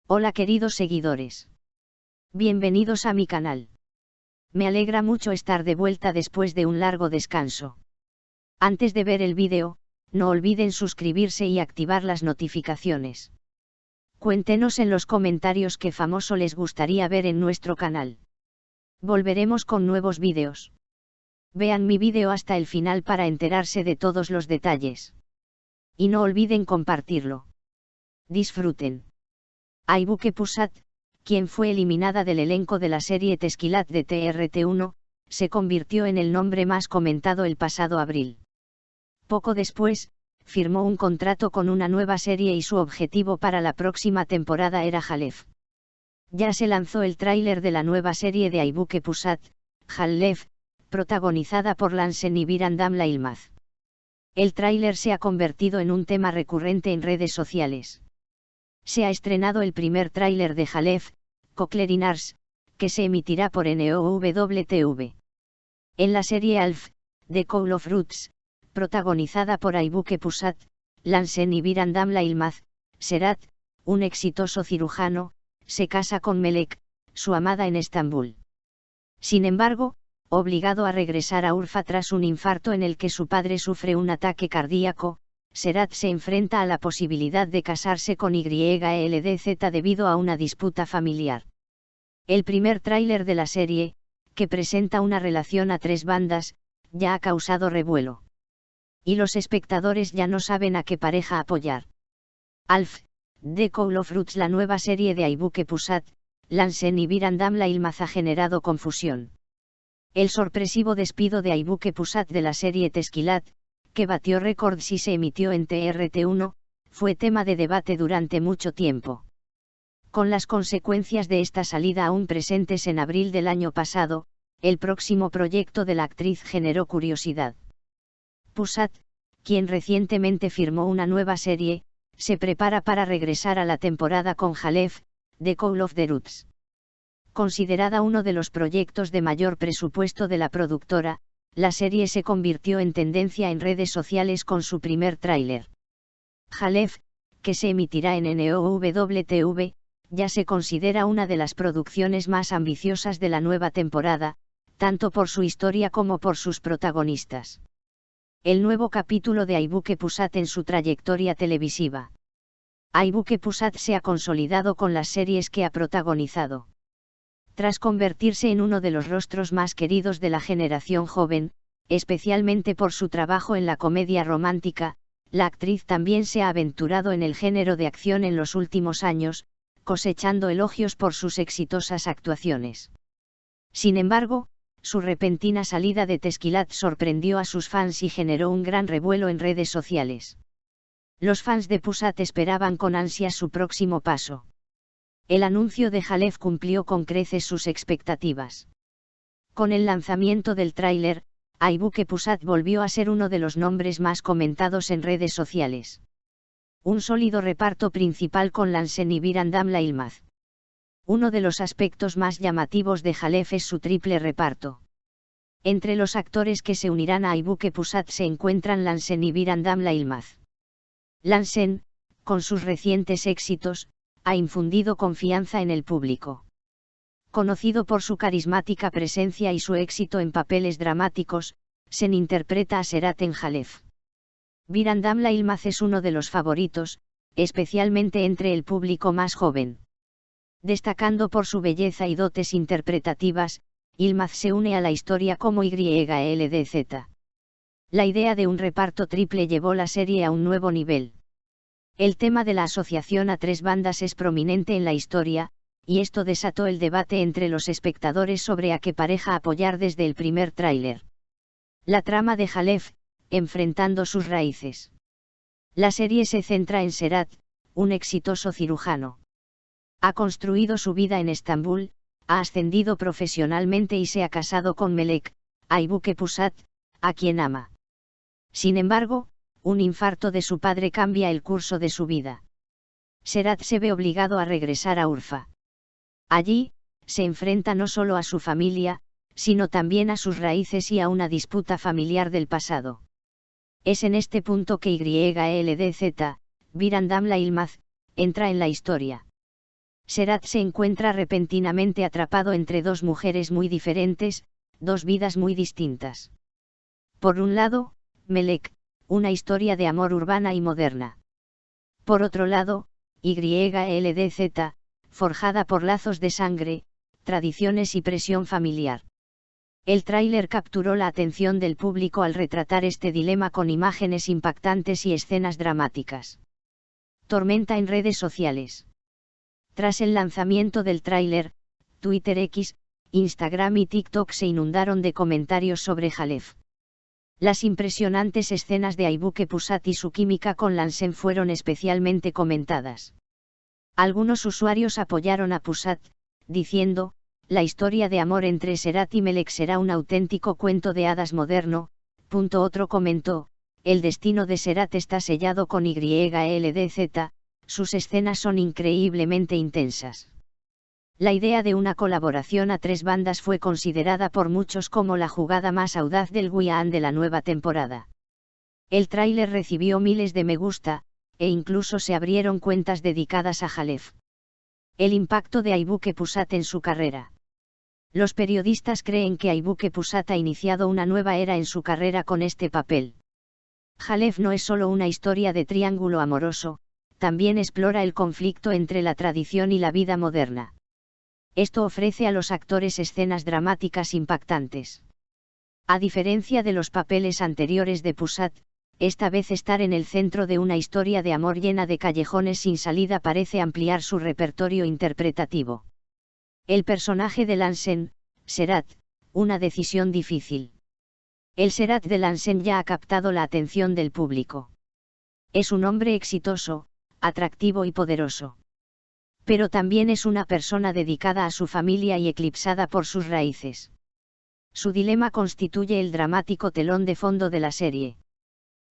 Hola queridos seguidores. Bienvenidos a mi canal. Me alegra mucho estar de vuelta después de un largo descanso. Antes de ver el vídeo, no olviden suscribirse y activar las notificaciones. Cuéntenos en los comentarios qué famoso les gustaría ver en nuestro canal. Volveremos con nuevos vídeos. Vean mi vídeo hasta el final para enterarse de todos los detalles. Y no olviden compartirlo. Disfruten. Aybüke Pusat, quien fue eliminada del elenco de la serie Teşkilat de TRT1, se convirtió en el nombre más comentado el pasado abril. Poco después, firmó un contrato con una nueva serie y su objetivo para la próxima temporada era Halef. Ya se lanzó el tráiler de la nueva serie de Aybüke Pusat, Halef, protagonizada por Lansen y Birandamla Yılmaz. El tráiler se ha convertido en un tema recurrente en redes sociales. Se ha estrenado el primer tráiler de Halef, Koklerinars, que se emitirá por NOWTV. En la serie Alf, The Call of Roots, protagonizada por Aybüke Pusat, Lansen y Birandamla Yılmaz, Serhat, un exitoso cirujano, se casa con Melek, su amada en Estambul. Sin embargo, obligado a regresar a Urfa tras un infarto en el que su padre sufre un ataque cardíaco, Serhat se enfrenta a la posibilidad de casarse con YLDZ debido a una disputa familiar. El primer tráiler de la serie, que presenta una relación a tres bandas, ya ha causado revuelo. Y los espectadores ya no saben a qué pareja apoyar. Alf, The Call of Roots, la nueva serie de Aybüke Pusat, Lansen y Birandamla Yılmaz ha generado confusión. El sorpresivo despido de Aybüke Pusat de la serie Teşkilat, que batió récords y se emitió en TRT1, fue tema de debate durante mucho tiempo. Con las consecuencias de esta salida aún presentes en abril del año pasado, el próximo proyecto de la actriz generó curiosidad. Pusat, quien recientemente firmó una nueva serie, se prepara para regresar a la temporada con Halef, The Call of the Roots. Considerada uno de los proyectos de mayor presupuesto de la productora, la serie se convirtió en tendencia en redes sociales con su primer tráiler. Halef, que se emitirá en NOWTV, ya se considera una de las producciones más ambiciosas de la nueva temporada, tanto por su historia como por sus protagonistas. El nuevo capítulo de Aybüke Pusat en su trayectoria televisiva. Aybüke Pusat se ha consolidado con las series que ha protagonizado. Tras convertirse en uno de los rostros más queridos de la generación joven, especialmente por su trabajo en la comedia romántica, la actriz también se ha aventurado en el género de acción en los últimos años, cosechando elogios por sus exitosas actuaciones. Sin embargo, su repentina salida de Teşkilat sorprendió a sus fans y generó un gran revuelo en redes sociales. Los fans de Pusat esperaban con ansias su próximo paso. El anuncio de Halef cumplió con creces sus expectativas. Con el lanzamiento del tráiler, Aybüke Pusat volvió a ser uno de los nombres más comentados en redes sociales. Un sólido reparto principal con Lansen y Birandamla Yılmaz. Uno de los aspectos más llamativos de Halef es su triple reparto. Entre los actores que se unirán a Aybüke Pusat se encuentran Lansen y Birandamla Yılmaz. Lansen, con sus recientes éxitos, ha infundido confianza en el público. Conocido por su carismática presencia y su éxito en papeles dramáticos, se interpreta a Serhat en Halef. Birandamla Yılmaz es uno de los favoritos, especialmente entre el público más joven. Destacando por su belleza y dotes interpretativas, Yılmaz se une a la historia como YLDZ. La idea de un reparto triple llevó la serie a un nuevo nivel. El tema de la asociación a tres bandas es prominente en la historia, y esto desató el debate entre los espectadores sobre a qué pareja apoyar desde el primer tráiler. La trama de Halef, enfrentando sus raíces. La serie se centra en Serhat, un exitoso cirujano. Ha construido su vida en Estambul, ha ascendido profesionalmente y se ha casado con Melek, Aybüke Pusat, a quien ama. Sin embargo, un infarto de su padre cambia el curso de su vida. Serhat se ve obligado a regresar a Urfa. Allí, se enfrenta no solo a su familia, sino también a sus raíces y a una disputa familiar del pasado. Es en este punto que YLDZ, Birandamla Yılmaz, entra en la historia. Serat se encuentra repentinamente atrapado entre dos mujeres muy diferentes, dos vidas muy distintas. Por un lado, Melek, una historia de amor urbana y moderna. Por otro lado, YLDZ, forjada por lazos de sangre, tradiciones y presión familiar. El tráiler capturó la atención del público al retratar este dilema con imágenes impactantes y escenas dramáticas. Tormenta en redes sociales. Tras el lanzamiento del tráiler, Twitter X, Instagram y TikTok se inundaron de comentarios sobre Jalef. Las impresionantes escenas de Aybüke Pusat y su química con Lansen fueron especialmente comentadas. Algunos usuarios apoyaron a Pusat, diciendo, la historia de amor entre Serat y Melek será un auténtico cuento de hadas moderno. Otro comentó, el destino de Serat está sellado con YLDZ, sus escenas son increíblemente intensas. La idea de una colaboración a tres bandas fue considerada por muchos como la jugada más audaz del Guián de la nueva temporada. El tráiler recibió miles de me gusta, e incluso se abrieron cuentas dedicadas a Jalef. El impacto de Aybüke Pusat en su carrera. Los periodistas creen que Aybüke Pusat ha iniciado una nueva era en su carrera con este papel. Jalef no es solo una historia de triángulo amoroso, también explora el conflicto entre la tradición y la vida moderna. Esto ofrece a los actores escenas dramáticas impactantes. A diferencia de los papeles anteriores de Pusat, esta vez estar en el centro de una historia de amor llena de callejones sin salida parece ampliar su repertorio interpretativo. El personaje de Lansen, Serat, una decisión difícil. El Serat de Lansen ya ha captado la atención del público. Es un hombre exitoso, atractivo y poderoso. Pero también es una persona dedicada a su familia y eclipsada por sus raíces. Su dilema constituye el dramático telón de fondo de la serie.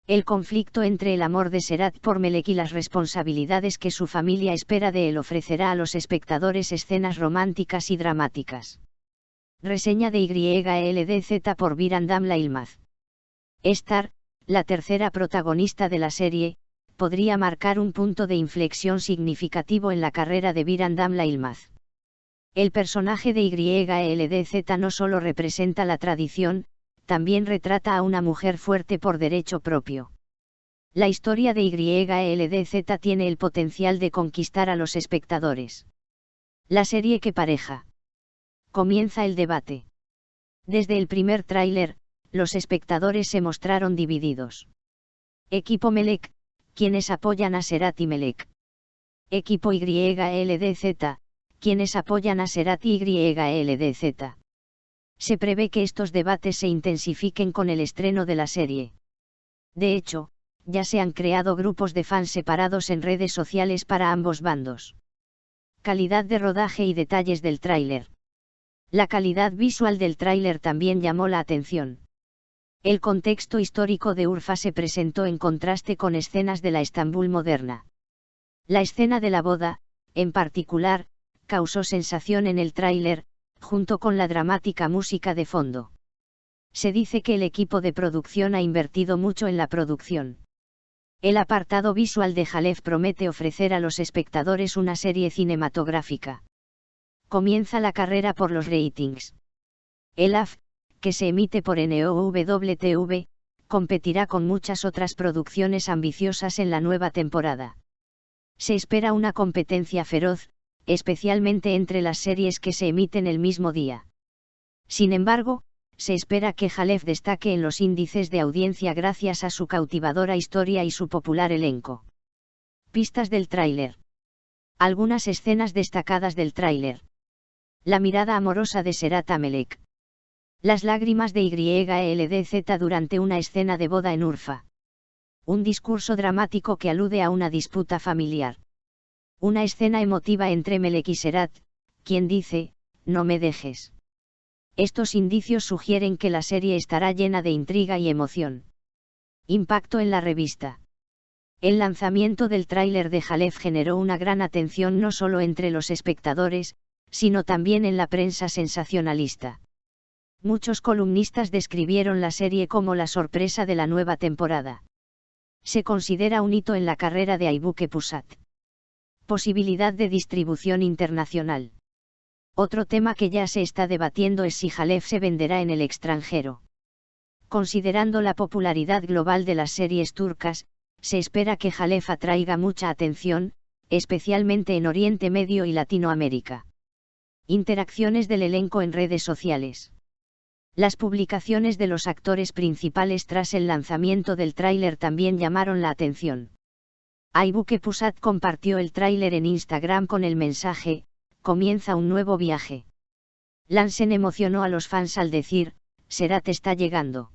El conflicto entre el amor de Serat por Melek y las responsabilidades que su familia espera de él ofrecerá a los espectadores escenas románticas y dramáticas. Reseña de YLDZ por Virandam Lailmaz. Star, la tercera protagonista de la serie, podría marcar un punto de inflexión significativo en la carrera de Virandam Lailmaz. El personaje de YLDZ no solo representa la tradición, también retrata a una mujer fuerte por derecho propio. La historia de YLDZ tiene el potencial de conquistar a los espectadores. La serie que pareja. Comienza el debate. Desde el primer tráiler, los espectadores se mostraron divididos. Equipo Melek, quienes apoyan a Serat y Melek. Equipo YLDZ, quienes apoyan a Serat y YLDZ. Se prevé que estos debates se intensifiquen con el estreno de la serie. De hecho, ya se han creado grupos de fans separados en redes sociales para ambos bandos. Calidad de rodaje y detalles del tráiler. La calidad visual del tráiler también llamó la atención. El contexto histórico de Urfa se presentó en contraste con escenas de la Estambul moderna. La escena de la boda, en particular, causó sensación en el tráiler, junto con la dramática música de fondo. Se dice que el equipo de producción ha invertido mucho en la producción. El apartado visual de Jalef promete ofrecer a los espectadores una serie cinematográfica. Comienza la carrera por los ratings. El AF, que se emite por NOWTV, competirá con muchas otras producciones ambiciosas en la nueva temporada. Se espera una competencia feroz, especialmente entre las series que se emiten el mismo día. Sin embargo, se espera que Jalef destaque en los índices de audiencia gracias a su cautivadora historia y su popular elenco. Pistas del tráiler. Algunas escenas destacadas del tráiler. La mirada amorosa de Serat a Melek. Las lágrimas de YLDZ durante una escena de boda en Urfa. Un discurso dramático que alude a una disputa familiar. Una escena emotiva entre Melek y Serat, quien dice, no me dejes. Estos indicios sugieren que la serie estará llena de intriga y emoción. Impacto en la revista. El lanzamiento del tráiler de Jalef generó una gran atención no solo entre los espectadores, sino también en la prensa sensacionalista. Muchos columnistas describieron la serie como la sorpresa de la nueva temporada. Se considera un hito en la carrera de Aybüke Pusat. Posibilidad de distribución internacional. Otro tema que ya se está debatiendo es si Halef se venderá en el extranjero. Considerando la popularidad global de las series turcas, se espera que Halef atraiga mucha atención, especialmente en Oriente Medio y Latinoamérica. Interacciones del elenco en redes sociales. Las publicaciones de los actores principales tras el lanzamiento del tráiler también llamaron la atención. Aybüke Pusat compartió el tráiler en Instagram con el mensaje: "Comienza un nuevo viaje". Lansen emocionó a los fans al decir: "Serhat está llegando".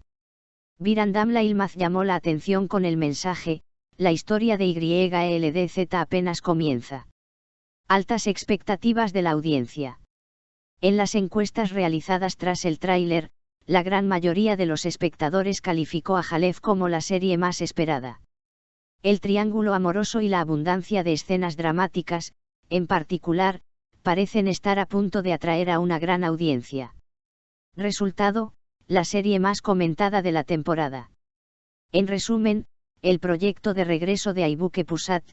Virandamla Yılmaz llamó la atención con el mensaje: "La historia de YLDZ apenas comienza". Altas expectativas de la audiencia. En las encuestas realizadas tras el tráiler, la gran mayoría de los espectadores calificó a Halef como la serie más esperada. El triángulo amoroso y la abundancia de escenas dramáticas, en particular, parecen estar a punto de atraer a una gran audiencia. Resultado: la serie más comentada de la temporada. En resumen, el proyecto de regreso de Aybüke Pusat,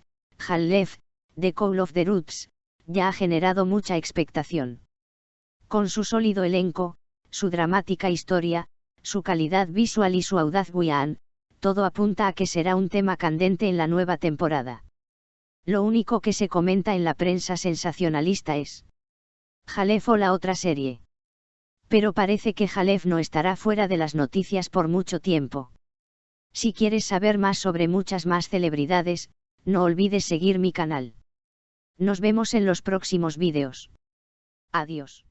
Halef, The Call of the Roots, ya ha generado mucha expectación. Con su sólido elenco, su dramática historia, su calidad visual y su audaz guión, todo apunta a que será un tema candente en la nueva temporada. Lo único que se comenta en la prensa sensacionalista es Halef o la otra serie. Pero parece que Halef no estará fuera de las noticias por mucho tiempo. Si quieres saber más sobre muchas más celebridades, no olvides seguir mi canal. Nos vemos en los próximos vídeos. Adiós.